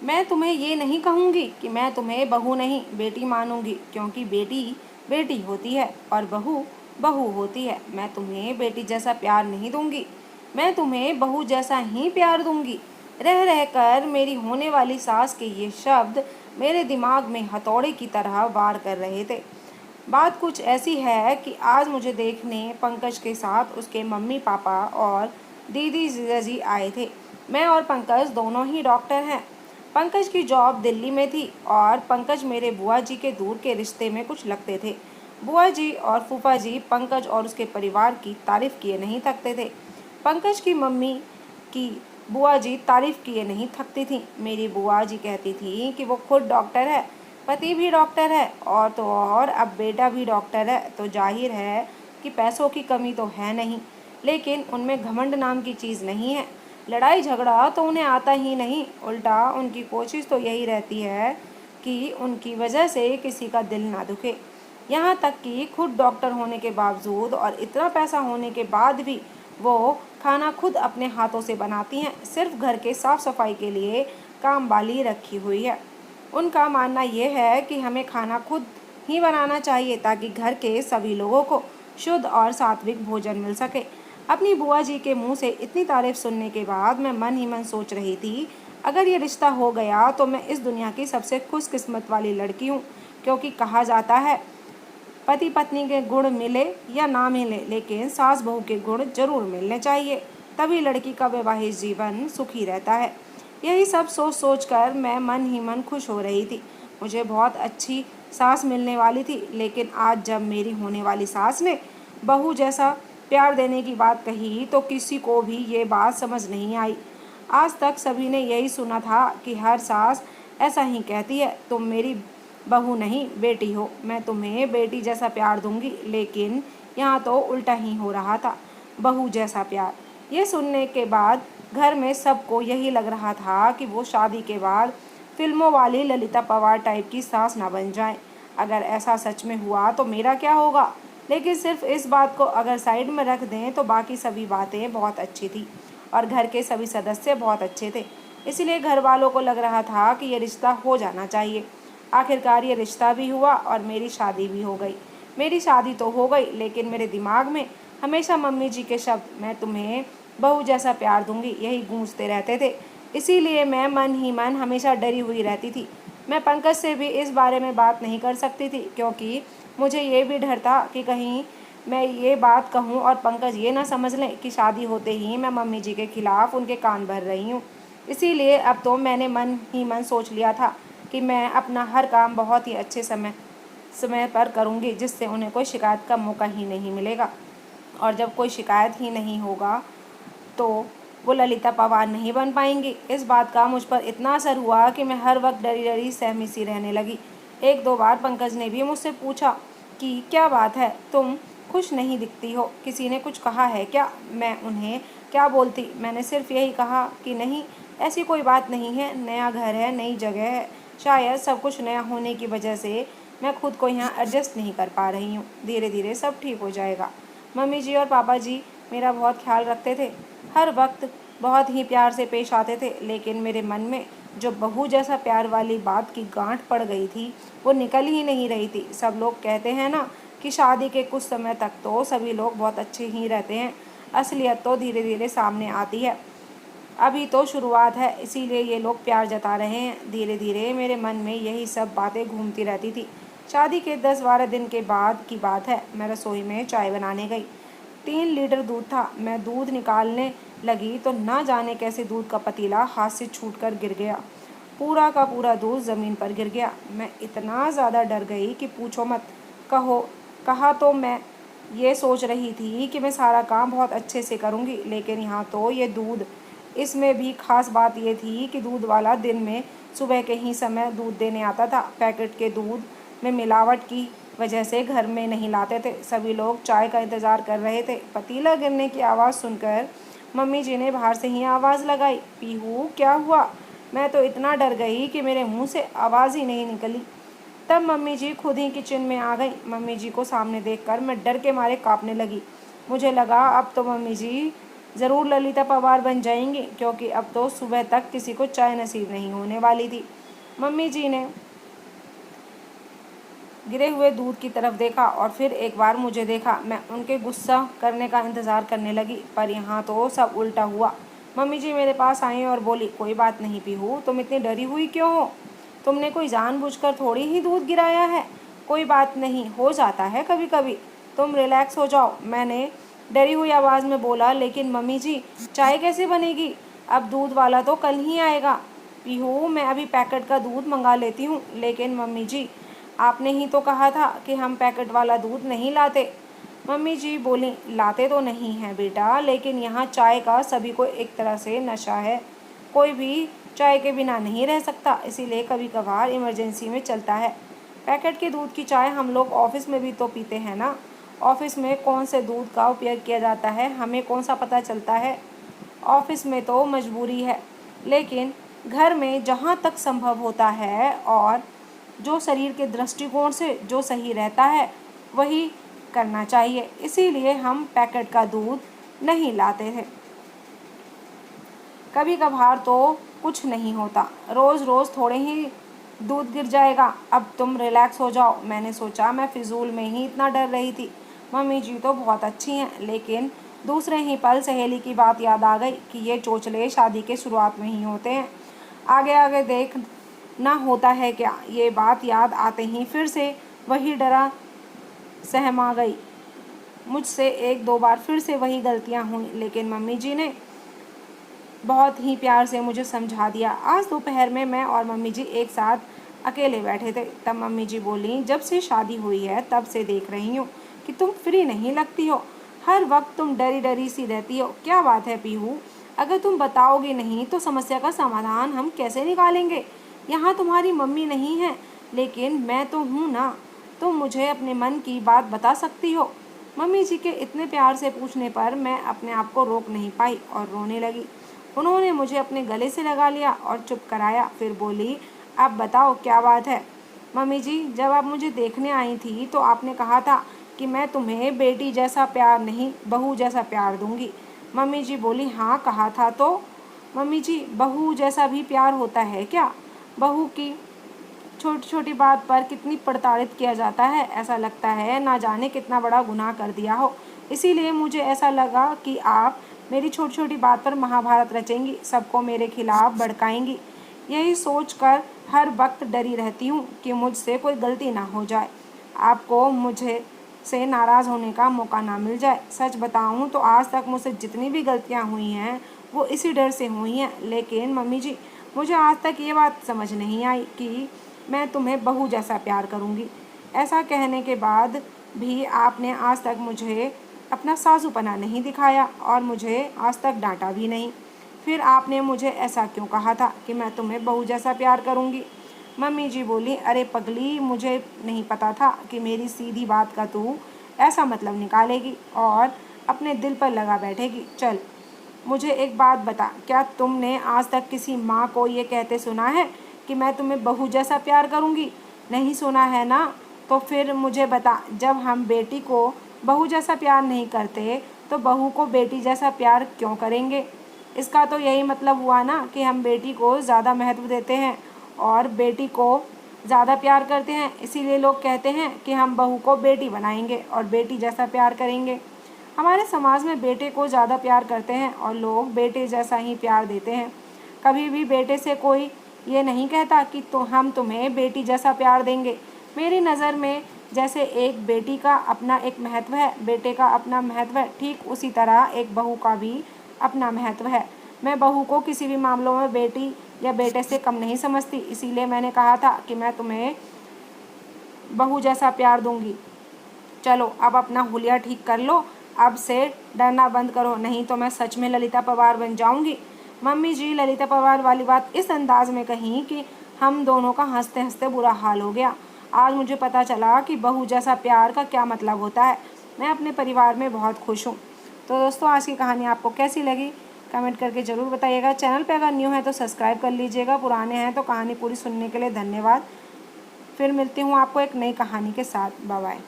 मैं तुम्हें ये नहीं कहूँगी कि मैं तुम्हें बहू नहीं बेटी मानूंगी, क्योंकि बेटी बेटी होती है और बहू बहू होती है। मैं तुम्हें बेटी जैसा प्यार नहीं दूंगी, मैं तुम्हें बहू जैसा ही प्यार दूंगी। रह रह कर मेरी होने वाली सास के ये शब्द मेरे दिमाग में हथौड़े की तरह वार कर रहे थे। बात कुछ ऐसी है कि आज मुझे देखने पंकज के साथ उसके मम्मी पापा और दीदी जीजाजी आए थे। मैं और पंकज दोनों ही डॉक्टर हैं। पंकज की जॉब दिल्ली में थी और पंकज मेरे बुआ जी के दूर के रिश्ते में कुछ लगते थे। बुआ जी और फूफा जी पंकज और उसके परिवार की तारीफ किए नहीं थकते थे। पंकज की मम्मी की बुआ जी तारीफ किए नहीं थकती थी। मेरी बुआ जी कहती थी कि वो खुद डॉक्टर है, पति भी डॉक्टर है और तो और अब बेटा भी डॉक्टर है, तो जाहिर है कि पैसों की कमी तो है नहीं। लेकिन उनमें घमंड नाम की चीज़ नहीं है। लड़ाई झगड़ा तो उन्हें आता ही नहीं, उल्टा उनकी कोशिश तो यही रहती है कि उनकी वजह से किसी का दिल ना दुखे। यहाँ तक कि खुद डॉक्टर होने के बावजूद और इतना पैसा होने के बाद भी वो खाना खुद अपने हाथों से बनाती हैं। सिर्फ घर के साफ सफाई के लिए काम वाली रखी हुई है। उनका मानना यह है कि हमें खाना खुद ही बनाना चाहिए ताकि घर के सभी लोगों को शुद्ध और सात्विक भोजन मिल सके। अपनी बुआ जी के मुंह से इतनी तारीफ सुनने के बाद मैं मन ही मन सोच रही थी, अगर ये रिश्ता हो गया तो मैं इस दुनिया की सबसे खुशकिस्मत वाली लड़की हूँ। क्योंकि कहा जाता है पति पत्नी के गुण मिले या ना मिले, लेकिन सास बहू के गुण जरूर मिलने चाहिए, तभी लड़की का वैवाहिक जीवन सुखी रहता है। यही सब सोच सोच कर मैं मन ही मन खुश हो रही थी। मुझे बहुत अच्छी सास मिलने वाली थी, लेकिन आज जब मेरी होने वाली सास ने बहू जैसा प्यार देने की बात कही तो किसी को भी ये बात समझ नहीं आई। आज तक सभी ने यही सुना था कि हर सास ऐसा ही कहती है, तुम मेरी बहू नहीं बेटी हो, मैं तुम्हें बेटी जैसा प्यार दूंगी। लेकिन यहाँ तो उल्टा ही हो रहा था, बहू जैसा प्यार। ये सुनने के बाद घर में सबको यही लग रहा था कि वो शादी के बाद फिल्मों वाली ललिता पवार टाइप की सास ना बन जाए। अगर ऐसा सच में हुआ तो मेरा क्या होगा। लेकिन सिर्फ इस बात को अगर साइड में रख दें तो बाकी सभी बातें बहुत अच्छी थी और घर के सभी सदस्य बहुत अच्छे थे। इसलिए घर वालों को लग रहा था कि ये रिश्ता हो जाना चाहिए। आखिरकार ये रिश्ता भी हुआ और मेरी शादी भी हो गई। मेरी शादी तो हो गई, लेकिन मेरे दिमाग में हमेशा मम्मी जी के शब्द मैं तुम्हें बहू जैसा प्यार दूंगी यही गूंजते रहते थे। इसीलिए मैं मन ही मन हमेशा डरी हुई रहती थी। मैं पंकज से भी इस बारे में बात नहीं कर सकती थी, क्योंकि मुझे ये भी डर था कि कहीं मैं ये बात कहूँ और पंकज ये ना समझ लें कि शादी होते ही मैं मम्मी जी के खिलाफ उनके कान भर रही हूँ। इसीलिए अब तो मैंने मन ही मन सोच लिया था कि मैं अपना हर काम बहुत ही अच्छे समय समय पर करूँगी, जिससे उन्हें कोई शिकायत का मौका ही नहीं मिलेगा। और जब कोई शिकायत ही नहीं होगा तो वो ललिता पवार नहीं बन पाएंगी। इस बात का मुझ पर इतना असर हुआ कि मैं हर वक्त डरी डरी सहमी सी रहने लगी। एक दो बार पंकज ने भी मुझसे पूछा कि क्या बात है, तुम खुश नहीं दिखती हो, किसी ने कुछ कहा है क्या। मैं उन्हें क्या बोलती। मैंने सिर्फ यही कहा कि नहीं, ऐसी कोई बात नहीं है, नया घर है, नई जगह है, शायद सब कुछ नया होने की वजह से मैं खुद को यहाँ एडजस्ट नहीं कर पा रही हूँ। धीरे धीरे सब ठीक हो जाएगा। मम्मी जी और पापा जी मेरा बहुत ख्याल रखते थे, हर वक्त बहुत ही प्यार से पेश आते थे, लेकिन मेरे मन में जो बहू जैसा प्यार वाली बात की गांठ पड़ गई थी वो निकल ही नहीं रही थी। सब लोग कहते हैं ना कि शादी के कुछ समय तक तो सभी लोग बहुत अच्छे ही रहते हैं, असलियत तो धीरे धीरे सामने आती है। अभी तो शुरुआत है, इसीलिए ये लोग प्यार जता रहे हैं। धीरे धीरे मेरे मन में यही सब बातें घूमती रहती थी। शादी के 10-12 दिन के बाद की बात है। मैं रसोई में चाय बनाने गई। 3 लीटर दूध था। मैं दूध निकालने लगी तो ना जाने कैसे दूध का पतीला हाथ से छूटकर गिर गया। पूरा का पूरा दूध ज़मीन पर गिर गया। मैं इतना ज़्यादा डर गई कि पूछो मत। कहो कहा तो मैं ये सोच रही थी कि मैं सारा काम बहुत अच्छे से करूँगी, लेकिन यहाँ तो ये दूध। इसमें भी खास बात ये थी कि दूध वाला दिन में सुबह के ही समय दूध देने आता था। पैकेट के दूध में मिलावट की वजह से घर में नहीं लाते थे। सभी लोग चाय का इंतज़ार कर रहे थे। पतीला गिरने की आवाज़ सुनकर मम्मी जी ने बाहर से ही आवाज़ लगाई, पीहू क्या हुआ। मैं तो इतना डर गई कि मेरे मुंह से आवाज़ ही नहीं निकली। तब मम्मी जी खुद ही किचन में आ गई। मम्मी जी को सामने देखकर मैं डर के मारे कांपने लगी। मुझे लगा अब तो मम्मी जी ज़रूर ललिता पवार बन जाएंगी, क्योंकि अब तो सुबह तक किसी को चाय नसीब नहीं होने वाली थी। मम्मी जी ने गिरे हुए दूध की तरफ देखा और फिर एक बार मुझे देखा। मैं उनके गुस्सा करने का इंतज़ार करने लगी, पर यहाँ तो सब उल्टा हुआ। मम्मी जी मेरे पास आई और बोली, कोई बात नहीं पीहू, तुम इतनी डरी हुई क्यों हो? तुमने कोई जानबूझकर थोड़ी ही दूध गिराया है। कोई बात नहीं, हो जाता है कभी कभी। तुम रिलैक्स हो जाओ। मैंने डरी हुई आवाज़ में बोला, लेकिन मम्मी जी चाय कैसे बनेगी? अब दूध वाला तो कल ही आएगा। पीहू, मैं अभी पैकेट का दूध मंगा लेती हूँ। लेकिन मम्मी जी, आपने ही तो कहा था कि हम पैकेट वाला दूध नहीं लाते। मम्मी जी बोली, लाते तो नहीं हैं बेटा, लेकिन यहाँ चाय का सभी को एक तरह से नशा है। कोई भी चाय के बिना नहीं रह सकता, इसीलिए कभी कभार इमरजेंसी में चलता है। पैकेट के दूध की चाय हम लोग ऑफिस में भी तो पीते हैं ना। ऑफिस में कौन से दूध का उपयोग किया जाता है हमें कौन सा पता चलता है। ऑफिस में तो मजबूरी है, लेकिन घर में जहाँ तक संभव होता है और जो शरीर के दृष्टिकोण से जो सही रहता है वही करना चाहिए। इसीलिए हम पैकेट का दूध नहीं लाते थे। कभी कभार तो कुछ नहीं होता, रोज़ रोज़ थोड़े ही दूध गिर जाएगा। अब तुम रिलैक्स हो जाओ। मैंने सोचा मैं फिजूल में ही इतना डर रही थी। मम्मी जी तो बहुत अच्छी हैं, लेकिन दूसरे ही पल सहेली की बात याद आ गई कि ये चोचले शादी के शुरुआत में ही होते हैं, आगे आगे देख ना होता है क्या। ये बात याद आते ही फिर से वही डरा सहमा गई। मुझसे एक दो बार फिर से वही गलतियां हुई, लेकिन मम्मी जी ने बहुत ही प्यार से मुझे समझा दिया। आज दोपहर में मैं और मम्मी जी एक साथ अकेले बैठे थे। तब मम्मी जी बोली, जब से शादी हुई है तब से देख रही हूँ कि तुम फ्री नहीं लगती हो। हर वक्त तुम डरी डरी सी रहती हो। क्या बात है पीहू? अगर तुम बताओगे नहीं तो समस्या का समाधान हम कैसे निकालेंगे? यहाँ तुम्हारी मम्मी नहीं है, लेकिन मैं तो हूँ ना। तुम मुझे अपने मन की बात बता सकती हो। मम्मी जी के इतने प्यार से पूछने पर मैं अपने आप को रोक नहीं पाई और रोने लगी। उन्होंने मुझे अपने गले से लगा लिया और चुप कराया। फिर बोली, अब बताओ क्या बात है? मम्मी जी, जब आप मुझे देखने आई थी तो आपने कहा था कि मैं तुम्हें बेटी जैसा प्यार नहीं बहू जैसा प्यार दूंगी। मम्मी जी बोली, हाँ कहा था तो। मम्मी जी, बहू जैसा भी प्यार होता है क्या? बहू की छोटी छोटी बात पर कितनी प्रताड़ित किया जाता है। ऐसा लगता है ना जाने कितना बड़ा गुनाह कर दिया हो। इसीलिए मुझे ऐसा लगा कि आप मेरी छोटी छोटी बात पर महाभारत रचेंगी, सबको मेरे खिलाफ भड़काएंगी। यही सोचकर हर वक्त डरी रहती हूँ कि मुझसे कोई गलती ना हो जाए, आपको मुझे से नाराज़ होने का मौका ना मिल जाए। सच बताऊँ तो आज तक मुझसे जितनी भी गलतियाँ हुई हैं वो इसी डर से हुई हैं। लेकिन मम्मी जी, मुझे आज तक ये बात समझ नहीं आई कि मैं तुम्हें बहू जैसा प्यार करूँगी। ऐसा कहने के बाद भी आपने आज तक मुझे अपना सासूपना नहीं दिखाया और मुझे आज तक डांटा भी नहीं। फिर आपने मुझे ऐसा क्यों कहा था कि मैं तुम्हें बहू जैसा प्यार करूँगी? मम्मी जी बोली, अरे पगली, मुझे नहीं पता था कि मेरी सीधी बात का तू ऐसा मतलब निकालेगी और अपने दिल पर लगा बैठेगी। चल मुझे एक बात बता, क्या तुमने आज तक किसी माँ को ये कहते सुना है कि मैं तुम्हें बहू जैसा प्यार करूँगी? नहीं सुना है ना? तो फिर मुझे बता, जब हम बेटी को बहू जैसा प्यार नहीं करते तो बहू को बेटी जैसा प्यार क्यों करेंगे? इसका तो यही मतलब हुआ ना कि हम बेटी को ज़्यादा महत्व देते हैं और बेटी को ज़्यादा प्यार करते हैं। इसीलिए लोग कहते हैं कि हम बहू को बेटी बनाएंगे और बेटी जैसा प्यार करेंगे। हमारे समाज में बेटे को ज़्यादा प्यार करते हैं और लोग बेटे जैसा ही प्यार देते हैं। कभी भी बेटे से कोई ये नहीं कहता कि तो हम तुम्हें बेटी जैसा प्यार देंगे। मेरी नज़र में जैसे एक बेटी का अपना एक महत्व है, बेटे का अपना महत्व है, ठीक उसी तरह एक बहू का भी अपना महत्व है। मैं बहू को किसी भी मामलों में बेटी या बेटे से कम नहीं समझती। इसीलिए मैंने कहा था कि मैं तुम्हें बहू जैसा प्यार दूंगी। चलो अब अपना हुलिया ठीक कर लो, अब से डरना बंद करो, नहीं तो मैं सच में ललिता पवार बन जाऊंगी। मम्मी जी ललिता पवार वाली बात इस अंदाज में कही कि हम दोनों का हंसते हंसते बुरा हाल हो गया। आज मुझे पता चला कि बहू जैसा प्यार का क्या मतलब होता है। मैं अपने परिवार में बहुत खुश हूँ। तो दोस्तों, आज की कहानी आपको कैसी लगी कमेंट करके ज़रूर बताइएगा। चैनल पे अगर न्यू है तो सब्सक्राइब कर लीजिएगा, पुराने हैं तो कहानी पूरी सुनने के लिए धन्यवाद। फिर मिलती हूँ आपको एक नई कहानी के साथ। Bye bye.